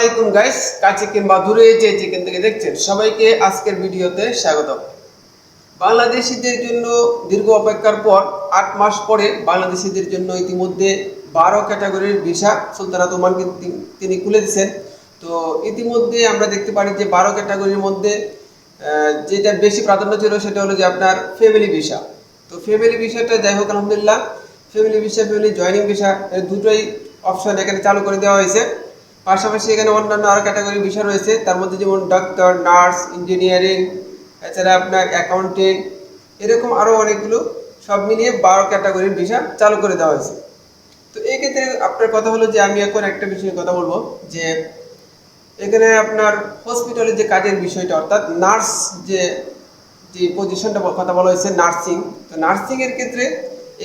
আলাইকুম গাইস, কাছে কিংবা দূরে যে যেখান থেকে দেখছেন সবাইকে আজকের ভিডিওতে স্বাগতম। বাংলাদেশিদের জন্য দীর্ঘ অপেক্ষার পর ৮ মাস পরে বাংলাদেশিদের জন্য ইতিমধ্যে ১২ ক্যাটাগরির ভিসা সুলতানাত ওমান তিনি খুলে দিয়েছেন। তো ইতিমধ্যে আমরা দেখতে পারি যে ১২ ক্যাটাগরির মধ্যে যেটা বেশি প্রাধান্য ছিল সেটা হলো যে আপনার ফ্যামিলি ভিসা। তো ফ্যামিলি ভিসাটা যাই হোক আলহামদুলিল্লাহ, family visa family joining visa দুটোই অপশন এখানে চালু করে দেওয়া হয়েছে। পাশাপাশি এখানে অন্যান্য আরও ক্যাটাগরি বিষয় রয়েছে, তার মধ্যে যেমন ডাক্তার, নার্স, ইঞ্জিনিয়ারিং, এছাড়া আপনার অ্যাকাউন্টিং, এরকম আরও অনেকগুলো সব মিলিয়ে ১২ ক্যাটাগরির ভিসা চালু করে দেওয়া হয়েছে। তো এই ক্ষেত্রে আপনার কথা হলো যে আমি এখন একটা বিষয়ে কথা বলবো যে এখানে আপনার হসপিটালের যে কাজের বিষয়টা, অর্থাৎ নার্স যে যে পজিশনটা কথা বলা হয়েছে নার্সিং। তো নার্সিংয়ের ক্ষেত্রে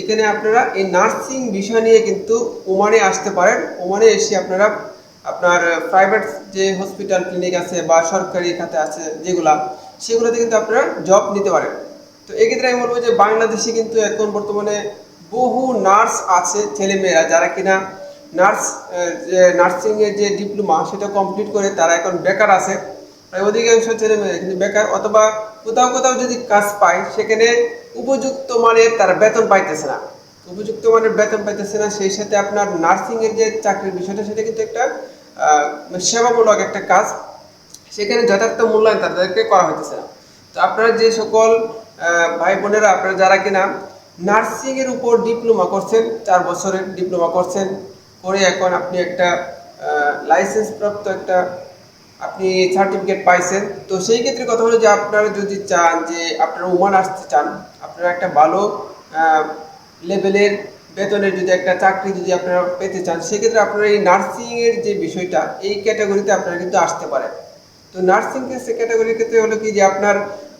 এখানে আপনারা এই নার্সিং বিষয় নিয়ে কিন্তু ওমানে আসতে পারেন। ওমানে এসে আপনারা আপনার প্রাইভেট যে হসপিটাল ক্লিনিক আছে বা সরকারি খাতে আছে সেগুলোতে কিন্তু আপনারা জব নিতে পারেন। তো এক্ষেত্রে আমি বলবো যে বাংলাদেশে কিন্তু এখন বর্তমানে বহু নার্স আছে, ছেলেমেয়েরা যারা কিনা নার্স যে নার্সিংয়ের যে ডিপ্লোমা সেটা কমপ্লিট করে তারা এখন বেকার আছে। প্রায় অধিকাংশ ছেলেমেয়েরা কিন্তু বেকার, অথবা কোথাও কোথাও যদি কাজ পায় সেখানে উপযুক্ত মানের তারা বেতন পাইতেছে না। সেই সাথে আপনার নার্সিংয়ের যে চাকরির বিষয়টা সেটা কিন্তু একটা সেবামূলক একটা কাজ, সেখানে যথার্থ মূল্যায়ন তাদেরকে করা হইতেছে না। তো আপনারা যে সকল ভাই বোনেরা আপনারা যারা কিনা নার্সিংয়ের উপর ডিপ্লোমা করছেন, 4 বছরের ডিপ্লোমা করছেন, করে এখন আপনি একটা লাইসেন্স প্রাপ্ত একটা আপনি সার্টিফিকেট পাইছেন, তো সেই ক্ষেত্রে কথা হলো যে আপনারা যদি চান যে আপনারা ওমান আসতে চান, আপনারা একটা ভালো লেভেলের বেতনের যদি একটা চাকরি যদি আপনারা পেতে চান, সেক্ষেত্রে আপনারা এই নার্সিংয়ের যে বিষয়টা এই ক্যাটাগরিতে আপনারা কিন্তু আসতে পারেন। তো নার্সিং ক্যাটাগরির ক্ষেত্রে হলো কি যে আপনার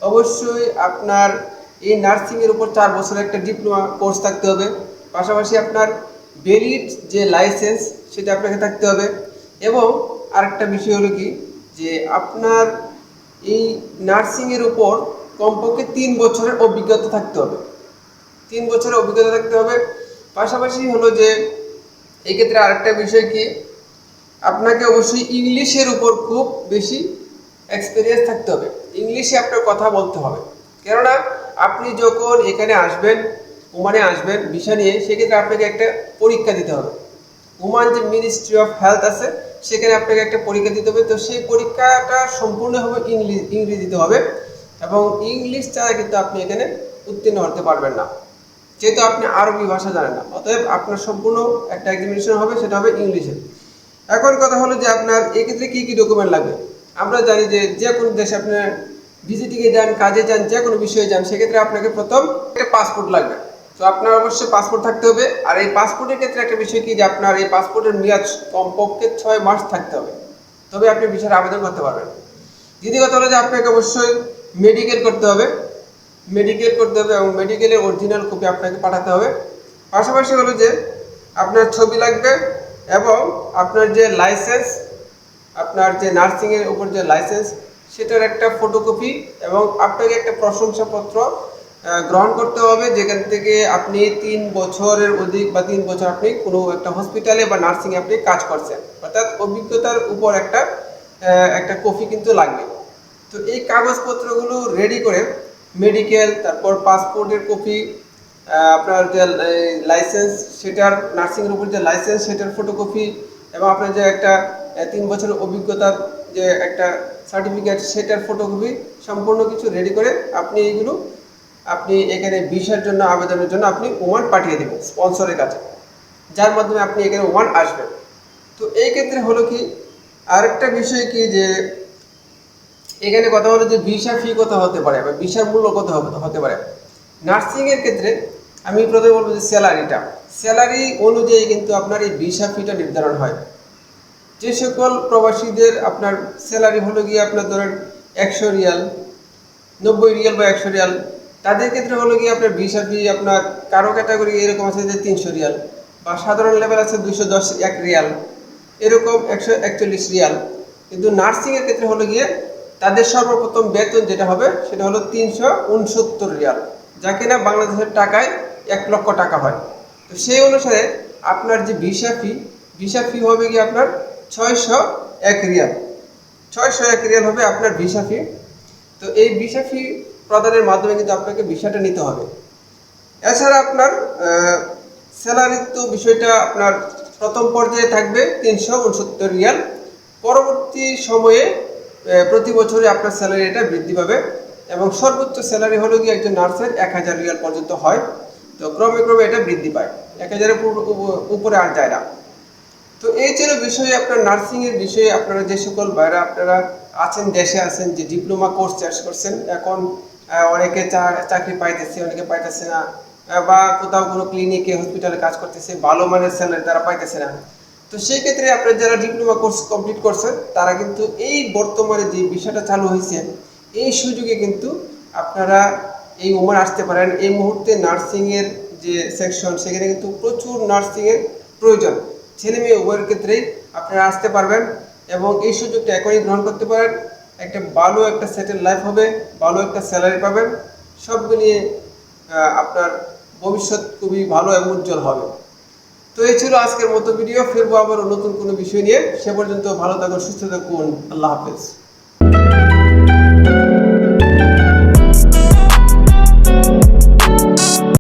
অবশ্যই আপনার এই নার্সিংয়ের উপর 4 বছরের একটা ডিপ্লোমা কোর্স থাকতে হবে। পাশাপাশি আপনার ভ্যালিড যে লাইসেন্স সেটা আপনাকে থাকতে হবে। এবং আরেকটা বিষয় হলো কি যে আপনার এই নার্সিংয়ের উপর কমপক্ষে 3 বছরের অভিজ্ঞতা থাকতে হবে। পাশাপাশি হলো যে এই ক্ষেত্রে আরেকটা বিষয় কি, আপনাকে অবশ্যই ইংলিশের উপর খুব বেশি এক্সপিরিয়েন্স থাকতে হবে। ইংলিশে আপনার কথা বলতে হবে, কেননা আপনি যখন এখানে আসবেন, ওমানে আসবেন ভিসা নিয়ে, সেক্ষেত্রে আপনাকে একটা পরীক্ষা দিতে হবে। ওমান যে মিনিস্ট্রি অফ হেলথ আছে সেখানে আপনাকে একটা পরীক্ষা দিতে হবে। তো সেই পরীক্ষাটা সম্পূর্ণভাবে ইংরেজিতে হবে, এবং ইংলিশ ছাড়া কিন্তু আপনি এখানে উত্তীর্ণ হতে পারবেন না, যেহেতু আপনি আরবি ভাষা জানেন না। অতএব আপনার সম্পূর্ণ একটা এক্সামিনেশন হবে, সেটা হবে ইংলিশে। এখন কথা হলো যে আপনার এক্ষেত্রে কী কী ডকুমেন্ট লাগবে। আমরা জানি যে যে কোনো দেশে আপনার ভিজিটিংয়ে যান, কাজে যান, যে কোনো বিষয়ে যান, সেক্ষেত্রে আপনাকে প্রথম একটা পাসপোর্ট লাগবে। তো আপনার অবশ্যই পাসপোর্ট থাকতে হবে। আর এই পাসপোর্টের ক্ষেত্রে একটা বিষয় কি যে আপনার এই পাসপোর্টের মেয়াদ কমপক্ষে 6 মাস থাকতে হবে, তবে আপনি ভিসার আবেদন করতে পারবেন। দ্বিতীয় কথা হলো যে আপনাকে অবশ্যই মেডিকেল করতে হবে এবং মেডিকেলের অরিজিনাল কপি আপনাকে পাঠাতে হবে। পাশাপাশি হলো যে আপনার ছবি লাগবে, এবং আপনার যে লাইসেন্স, আপনার যে নার্সিংয়ের উপর যে লাইসেন্স সেটার একটা ফটোকপি, এবং আপনাকে একটা প্রশংসাপত্র গ্রহণ করতে হবে, যেখান থেকে আপনি 3 বছরের অধিক বা 3 বছর আপনি কোনো একটা হসপিটালে বা নার্সিংয়ে আপনি কাজ করছেন, অর্থাৎ অভিজ্ঞতার উপর একটা কপি কিন্তু লাগবে। তো এই কাগজপত্রগুলো রেডি করে মেডিকেল, তারপর পাসপোর্টের কপি, আপনার যে লাইসেন্স সেটার নার্সিংয়ের উপর যে লাইসেন্স সেটার ফটোকপি, এবং আপনার যে একটা 3 বছরের অভিজ্ঞতার যে একটা সার্টিফিকেট সেটার ফটোকপি, সম্পূর্ণ কিছু রেডি করে আপনি এখানে ভিসার জন্য আবেদনের জন্য আপনি ওমান পাঠিয়ে দেবেন স্পন্সরের কাছে, যার মাধ্যমে আপনি এখানে ওমান আসবেন। তো এই ক্ষেত্রে হলো কি আরেকটা বিষয় কি যে এখানে কথা হলো যে ভিসা ফি কত হতে পারে বা ভিসার মূল্য কত হতে পারে। নার্সিংয়ের ক্ষেত্রে আমি প্রথমে বলবো যে স্যালারি অনুযায়ী কিন্তু আপনার এই ভিসা ফিটা নির্ধারণ হয়। যে সকল প্রবাসীদের আপনার স্যালারি হলো গিয়ে আপনার ধরেন 100 রিয়াল, 90 রিয়াল বা 100 রিয়াল, তাদের ক্ষেত্রে হলো গিয়ে আপনার ভিসা ফি আপনার কারো ক্যাটাগরি এরকম আছে যে 300 রিয়াল, বা সাধারণ লেভেল আছে 210 রিয়াল, এরকম 141 রিয়াল। কিন্তু নার্সিংয়ের ক্ষেত্রে হলো গিয়ে তাদের সর্বপ্রথম বেতন যেটা হবে সেটা হলো 369 রিয়াল, যা কিনা বাংলাদেশের টাকায় 1 লক্ষ টাকা হয়। তো সেই অনুসারে আপনার যে ভিসা ফি হবে গিয়ে আপনার 601 রিয়াল, 601 রিয়াল হবে আপনার ভিসা ফি। তো এই ভিসা ফি প্রদানের মাধ্যমে কিন্তু আপনাকে ভিসাটা নিতে হবে। এছাড়া আপনার স্যালারির তো বিষয়টা আপনার প্রথম পর্যায়ে থাকবে 369 রিয়াল। পরবর্তী সময়ে প্রতি বছরে আপনার স্যালারি এটা বৃদ্ধি পাবে এবং সর্বোচ্চ স্যালারি হলো কি একজন নার্সের 1000 রিয়াল পর্যন্ত হয়। তো ক্রমে ক্রমে এটা বৃদ্ধি পায়, 1000-এর উপরে আর যায় না। তো এই ছিল বিষয়ে আপনার নার্সিংয়ের বিষয়ে আপনারা যে সকল ভাইরা আপনারা আছেন, দেশে আছেন, যে ডিপ্লোমা কোর্স শেষ করছেন, এখন অনেকে চাকরি পাইতেছে, অনেকে পাইতেছে না, বা কোথাও কোনো ক্লিনিকে হসপিটালে কাজ করতেছে, ভালো মানের স্যালারি তারা পাইতেছে না। তো সেই ক্ষেত্রে আপনারা যারা ডিপ্লোমা কোর্স কমপ্লিট করছেন তারা কিন্তু এই বর্তমানে যে বিষয়টা চালু হয়েছে এই সুযোগে কিন্তু আপনারা এই ওমান আসতে পারেন। এই মুহূর্তে নার্সিংয়ের যে সেকশন সেখানে কিন্তু প্রচুর নার্সিংয়ের প্রয়োজন, ছেলে মেয়ে উভয়ের ক্ষেত্রেই আপনারা আসতে পারবেন এবং এই সুযোগটা এখনই গ্রহণ করতে পারেন। একটা ভালো একটা সেটেল লাইফ হবে, ভালো একটা স্যালারি পাবেন, সব মিলিয়ে আপনার ভবিষ্যৎ খুবই ভালো এবং উজ্জ্বল হবে। তো এই ছিল আজকের মতো ভিডিও, ফিরবো আবার নতুন কোনো বিষয় নিয়ে। সে পর্যন্ত ভালো থাকুন, সুস্থ থাকুন, আল্লাহ হাফেজ।